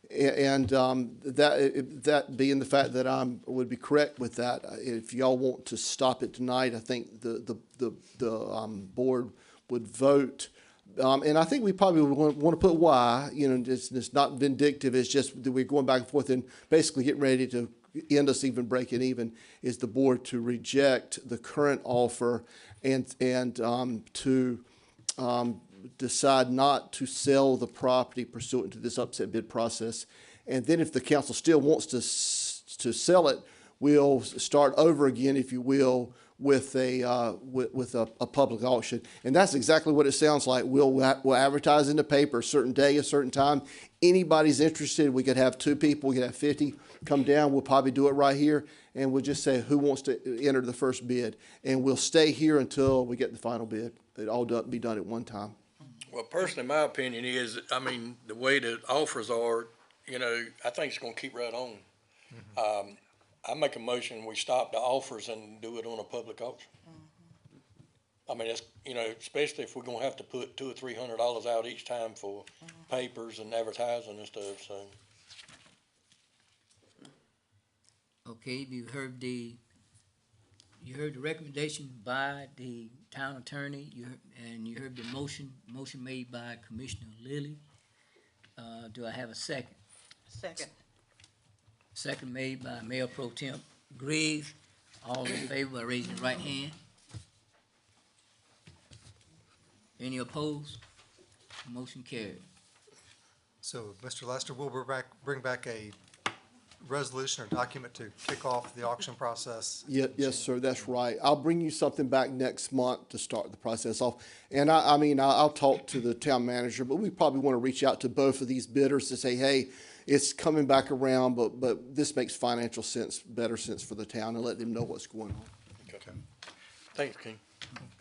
That being the fact that I would be correct with that, if y'all want to stop it tonight, I think the board would vote. And I think we probably would want to put why, it's not vindictive, it's just that we're going back and forth and basically getting ready to end us even breaking even, is the board to reject the current offer and to decide not to sell the property pursuant to this upset bid process. And then if the council still wants to sell it, we'll start over again, if you will, with a public auction. And that's exactly what it sounds like. We'll advertise in the paper a certain day, a certain time. Anybody's interested, we could have 2 people, we could have 50 come down. We'll probably do it right here, and we'll just say who wants to enter the first bid. And we'll stay here until we get the final bid. It all be done at one time. Well, personally, my opinion is, the way the offers are, I think it's gonna keep right on. I make a motion, we stop the offers and do it on a public auction. It's, especially if we're gonna have to put $200 or $300 out each time for papers and advertising and stuff, so. Okay, you heard the recommendation by the town attorney, and you heard the motion made by Commissioner Lilly. Do I have a second? second. Second made by Mayor Pro Tem Griggs. All in favor by raising your right hand. Any opposed? Motion carried. So, Mr. Lester, we'll bring back a resolution or document to kick off the auction process. Yes, sir, that's right. I'll bring you something back next month to start the process off. And I'll talk to the town manager, but we probably want to reach out to both of these bidders to say, hey, it's coming back around, but this makes financial sense, better sense for the town, and let them know what's going on. Okay. Thanks, King.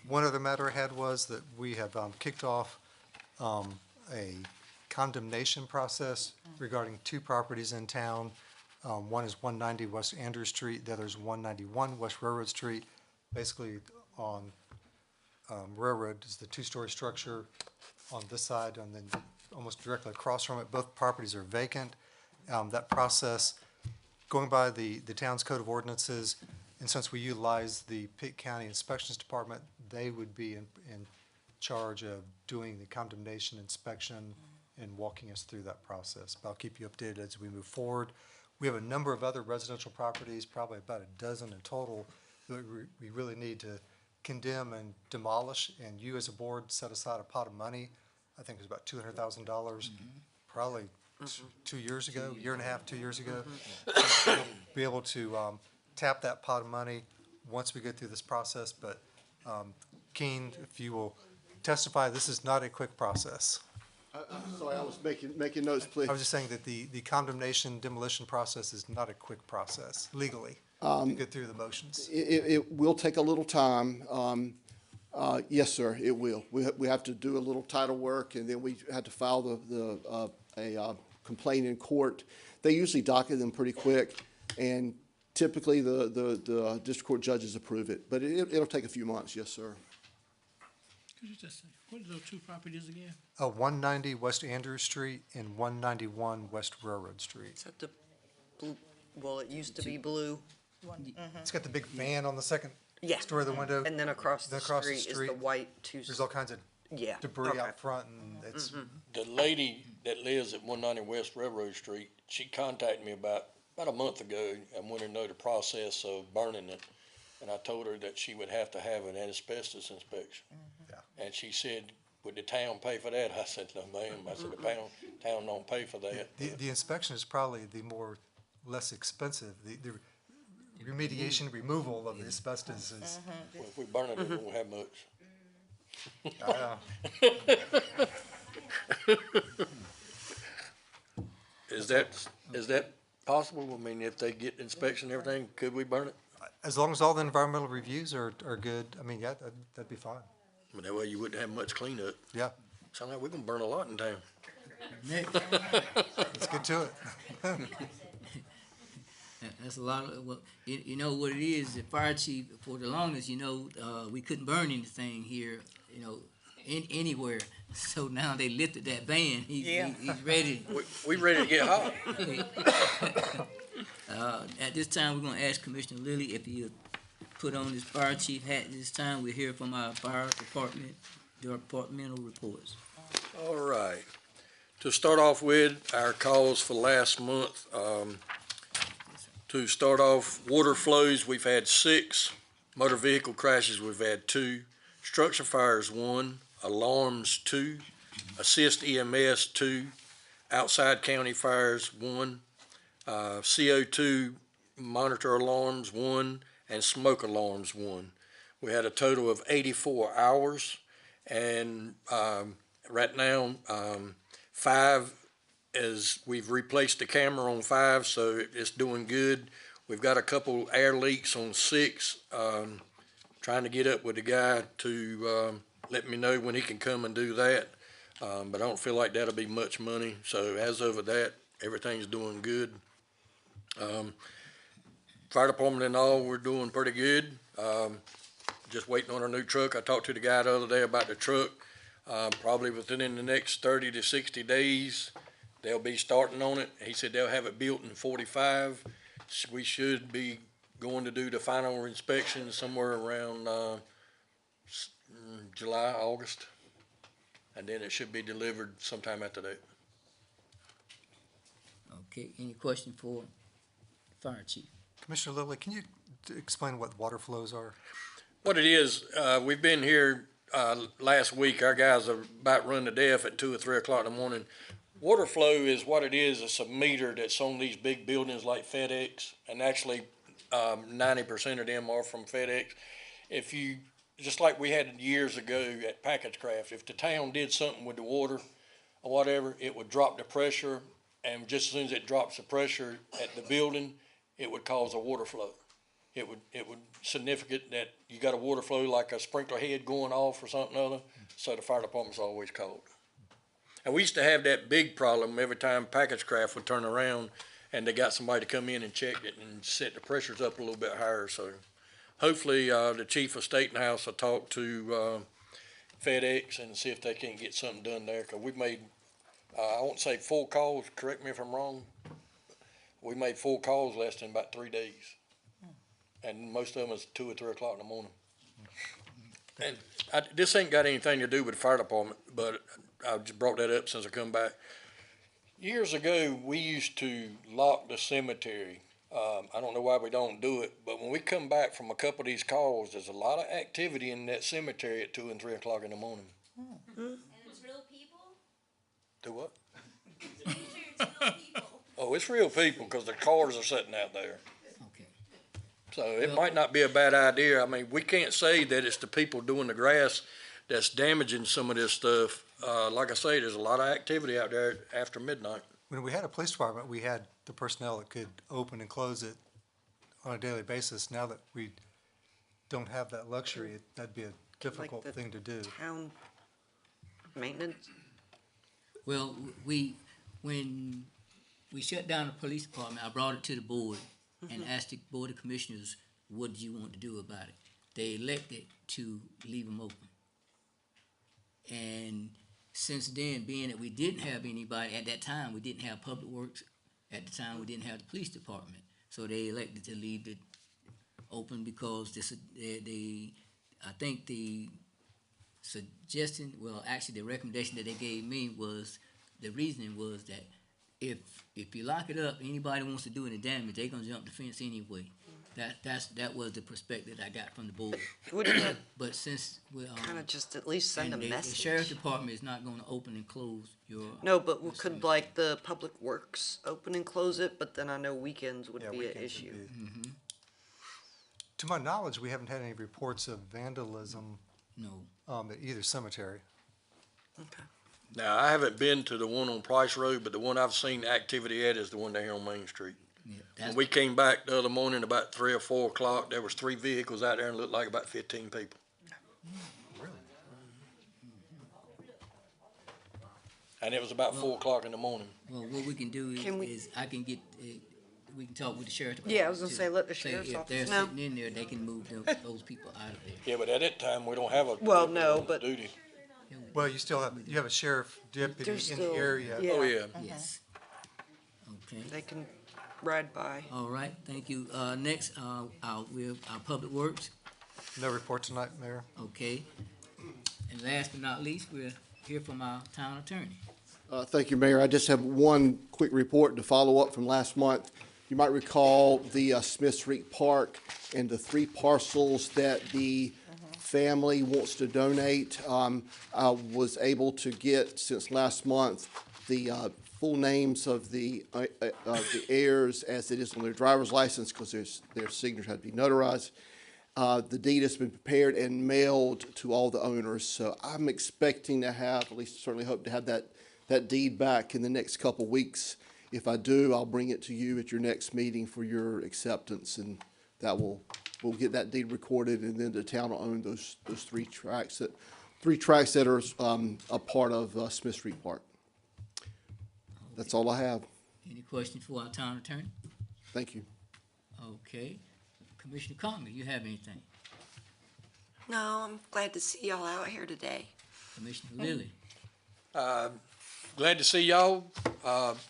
One other matter I had was that we have kicked off a condemnation process regarding 2 properties in town. One is 190 West Andrews Street, the other is 191 West Railroad Street. Basically, on Railroad is the 2-story structure on this side, and then almost directly across from it, both properties are vacant. That process, going by the town's code of ordinances, and since we utilize the Pitt County Inspections Department, they would be in charge of doing the condemnation inspection and walking us through that process. But I'll keep you updated as we move forward. We have a number of other residential properties, probably about a dozen in total, that we really need to condemn and demolish, and you as a board set aside a pot of money. I think it was about $200,000, probably 2 years ago, year and a half, 2 years ago. We'll be able to tap that pot of money once we get through this process. But Keen, if you will testify, this is not a quick process. I'm sorry, I was making notes, please. I was just saying that the condemnation demolition process is not a quick process legally to get through the motions. It will take a little time. Yes, sir, it will. We have to do a little title work, and then we have to file a complaint in court. They usually docket them pretty quick, and typically the district court judges approve it, but it'll take a few months, yes, sir. Could you just say, what are those two properties again? 190 West Andrews Street and 191 West Railroad Street. Is that the blue, well, it used to be blue. It's got the big fan on the second Yeah. story of the window. And then across the street is the white two. There's all kinds of Yeah. debris okay. out front, and it's, The lady that lives at 190 West Railroad Street, she contacted me about a month ago and wanted to know the process of burning it. And I told her that she would have to have an asbestos inspection. Yeah. And she said, would the town pay for that? I said, no, ma'am. I said, the town don't pay for that. the inspection is probably the less expensive. The remediation, removal of the asbestos is, Well, if we burn it, it won't have much. Is that possible? I mean, if they get inspection and everything, could we burn it? as long as all the environmental reviews are good, I mean, yeah, that'd be fine. But that way you wouldn't have much cleanup. Yeah, Sound like we're gonna burn a lot in town. let's get to it. That's a lot of, well, you know what it is, the fire chief, for the longest, we couldn't burn anything here, anywhere. So now they lifted that ban, he's ready. We ready to get hot. At this time, we're gonna ask Commissioner Lilly if he'll put on his fire chief hat. This time, we'll hear from our fire department, departmental reports. All right. To start off with, our calls for last month, to start off, water flows, we've had 6. Motor vehicle crashes, we've had 2. Structure fires, 1. Alarms, 2. Assist EMS, 2. Outside county fires, 1. CO2 monitor alarms, 1. And smoke alarms, 1. We had a total of 84 hours. And right now, 5 is, we've replaced the camera on 5, so it's doing good. We've got a couple air leaks on 6. Trying to get up with the guy to let me know when he can come and do that. But I don't feel like that'll be much money. So as of that, everything's doing good. Fire department and all, we're doing pretty good. Just waiting on our new truck. I talked to the guy the other day about the truck. Probably within the next 30 to 60 days, they'll be starting on it. He said they'll have it built in 45. We should be going to do the final inspection somewhere around July, August. And then it should be delivered sometime after that. Okay, any question for fire chief? Commissioner Lilly, can you explain what water flows are? What it is, we've been here last week. Our guys are about run to death at 2 or 3 o'clock in the morning. Water flow is what it is. It's a meter that's on these big buildings like FedEx, and actually 90% of them are from FedEx. If you, just like we had years ago at Package Craft, if the town did something with the water or whatever, it would drop the pressure, and just as soon as it drops the pressure at the building, it would cause a water flow. It would significant that you got a water flow like a sprinkler head going off or something other, so the fire department's always called. And we used to have that big problem every time Package Craft would turn around and they got somebody to come in and check it and set the pressures up a little bit higher. So hopefully the chief of State and House will talk to FedEx and see if they can get something done there. Cause we've made, I won't say full calls, correct me if I'm wrong. We made full calls less than about 3 days. And most of them is 2 or 3 o'clock in the morning. And this ain't got anything to do with the fire department, but I just brought that up since I come back. Years ago, we used to lock the cemetery. I don't know why we don't do it, but when we come back from a couple of these calls, there's a lot of activity in that cemetery at 2 and 3 o'clock in the morning. And it's real people? Do what? Are you sure it's real people? Oh, it's real people because the cars are sitting out there. Okay. So it might not be a bad idea. I mean, we can't say that it's the people doing the grass that's damaging some of this stuff. Like I say, there's a lot of activity out there after midnight. When we had a police department, we had the personnel that could open and close it on a daily basis. Now that we don't have that luxury, that'd be a difficult the thing to do. Town maintenance? Well, when we shut down the police department, I brought it to the board and asked the Board of Commissioners, what do you want to do about it? They elected to leave them open. And since then, being that we didn't have anybody, at that time, we didn't have Public Works, at the time, we didn't have the police department. So they elected to leave it open because I think the suggestion, well, actually, the recommendation that they gave me was, the reasoning was that if you lock it up, anybody wants to do any damage, they gonna jump the fence anyway. That was the perspective I got from the board. Wouldn't that But since we, kind of just at least send a and the message? sheriff's department is not gonna open and close your. No, but could like the Public Works open and close it, but then I know weekends would Yeah, be an weekends would issue. be- To my knowledge, we haven't had any reports of vandalism No, at either cemetery. Okay. Now, I haven't been to the one on Price Road, but the one I've seen activity at is the one down here on Main Street. yeah, When that's, we came back the other morning about 3 or 4 o'clock, there was 3 vehicles out there and looked like about 15 people. Really? And it was about 4 o'clock in the morning. well, what we can do Can we- is I can get, we can talk with the sheriff's department. Yeah, I was gonna too. say, let the sheriff's If they're office know. sitting in there, they can move those people out of there. Yeah, but at that time, we don't have a. Well, no, but- Duty. Well, you still have, you have a sheriff deputy There's in the still- area. yeah. Oh, yeah. Yes. Okay. They can ride by. All right, thank you. Next, our Public Works, No report tonight, Mayor. okay. And last but not least, we'll hear from our town attorney. Thank you, Mayor. I just have one quick report to follow up from last month. You might recall the Smith Street Park and the 3 parcels that the family wants to donate. I was able to get, since last month, the full names of the heirs as it is on their driver's license, because their signatures had to be notarized. The deed has been prepared and mailed to all the owners, so I'm expecting to have, at least certainly hope to have that deed back in the next couple weeks. If I do, I'll bring it to you at your next meeting for your acceptance, and we'll get that deed recorded, and then the town will own those 3 tracts that are a part of Smith Street Park. That's all I have. Any questions for our town attorney? Thank you. Okay. Commissioner Conley, you have anything? No, I'm glad to see y'all out here today. Commissioner Lilly? Glad to see y'all.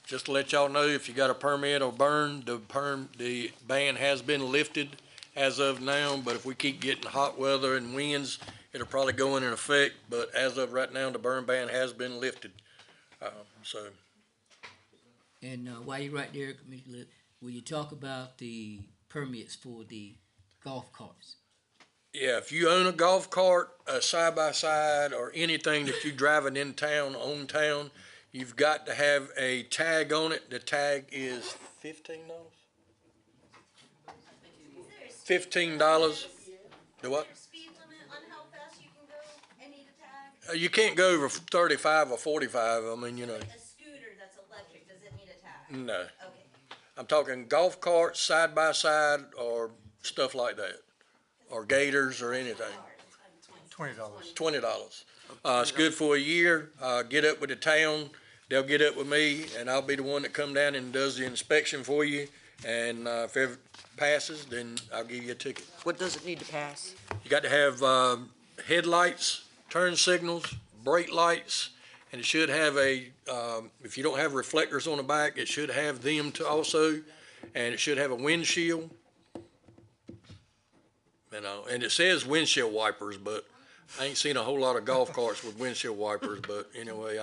Just to let y'all know, if you got a permit or burn, the ban has been lifted as of now, but if we keep getting hot weather and winds, it'll probably go into effect, but as of right now, the burn ban has been lifted. So, And while you're right there, Commissioner Lilly, will you talk about the permits for the golf carts? yeah, if you own a golf cart, a side-by-side, or anything that you driving in town, on town, you've got to have a tag on it. The tag is $15? $15. The what? Speed limit on how fast you can go and need a tag? You can't go over 35 or 45, I mean, you know, A scooter that's electric, does it need a tag? no. Okay. I'm talking golf carts, side-by-side, or stuff like that, or gators, or anything. $20. $20. It's good for a year. Get up with the town. They'll get up with me, and I'll be the one that come down and does the inspection for you. And if it passes, then I'll give you a ticket. What does it need to pass? You got to have headlights, turn signals, brake lights, and it should have if you don't have reflectors on the back, it should have them also, and it should have a windshield. You know, and it says windshield wipers, but I ain't seen a whole lot of golf carts with windshield wipers, but anyway,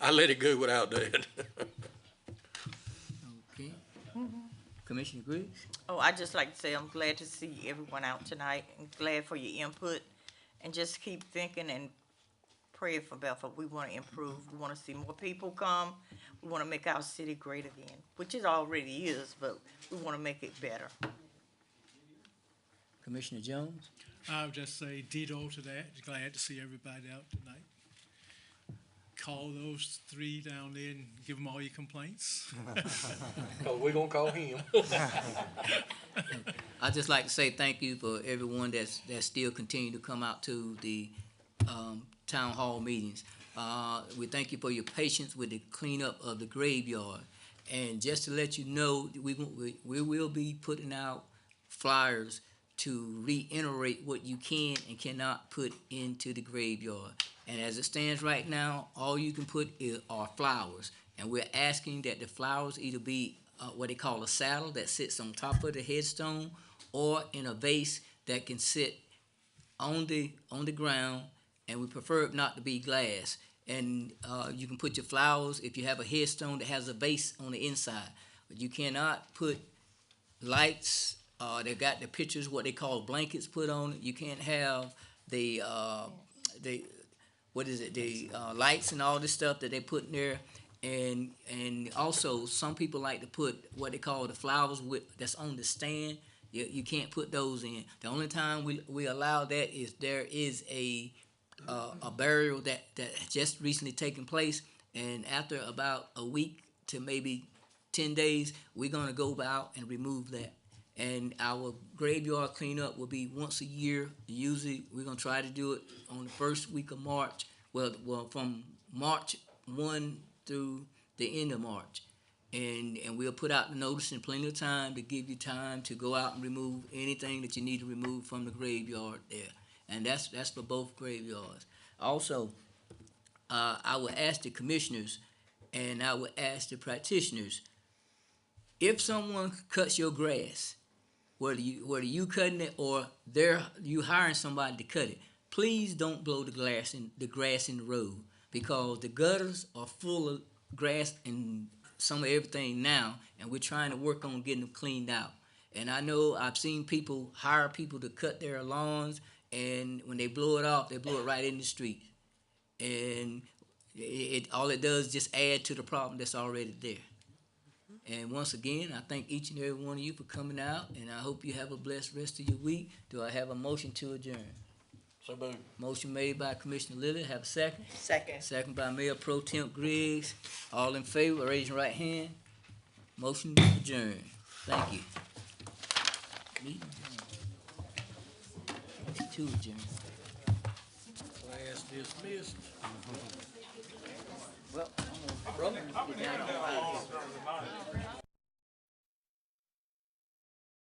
I let it go without that. Okay. Commissioner Griggs? Oh, I'd just like to say I'm glad to see everyone out tonight and glad for your input. And just keep thinking and praying for Bethel. We want to improve. We want to see more people come. We want to make our city great again, which it already is, but we want to make it better. Commissioner Jones? I would just say ditto to that. Glad to see everybody out tonight. Call those 3 down there and give them all your complaints. We're gonna call him. I'd just like to say thank you for everyone that's still continue to come out to the town hall meetings. We thank you for your patience with the cleanup of the graveyard. And just to let you know, we will be putting out flyers to reiterate what you can and cannot put into the graveyard. And as it stands right now, all you can put are flowers. And we're asking that the flowers either be what they call a saddle that sits on top of the headstone, or in a vase that can sit on the ground, and we prefer it not to be glass. And you can put your flowers if you have a headstone that has a vase on the inside. But you cannot put lights. They got the pictures, what they call blankets, put on it. You can't have the lights and all this stuff that they put in there. And also some people like to put what they call the flowers that's on the stand. You can't put those in. The only time we allow that is there is a burial that just recently taken place, and after about a week to maybe 10 days, we're gonna go out and remove that. And our graveyard cleanup will be once a year. Usually, we're gonna try to do it on the first week of March. Well, from March 1 through the end of March. And we'll put out the notice in plenty of time to give you time to go out and remove anything that you need to remove from the graveyard there. And that's for both graveyards. Also, I would ask the commissioners and I would ask the practitioners, if someone cuts your grass, whether you cutting it or you hiring somebody to cut it, please don't blow the grass in the road, because the gutters are full of grass and some of everything now, and we're trying to work on getting them cleaned out. And I know I've seen people hire people to cut their lawns, and when they blow it off, they blow it right in the street. And all it does is just add to the problem that's already there. And once again, I thank each and every one of you for coming out, and I hope you have a blessed rest of your week. Do I have a motion to adjourn? So moved. Motion made by Commissioner Lilly. Have a second? Second. Second by Mayor Pro Temp Griggs. All in favor, raise your right hand. Motion adjourned. Thank you. Meeting adjourned. To adjourn. Class dismissed.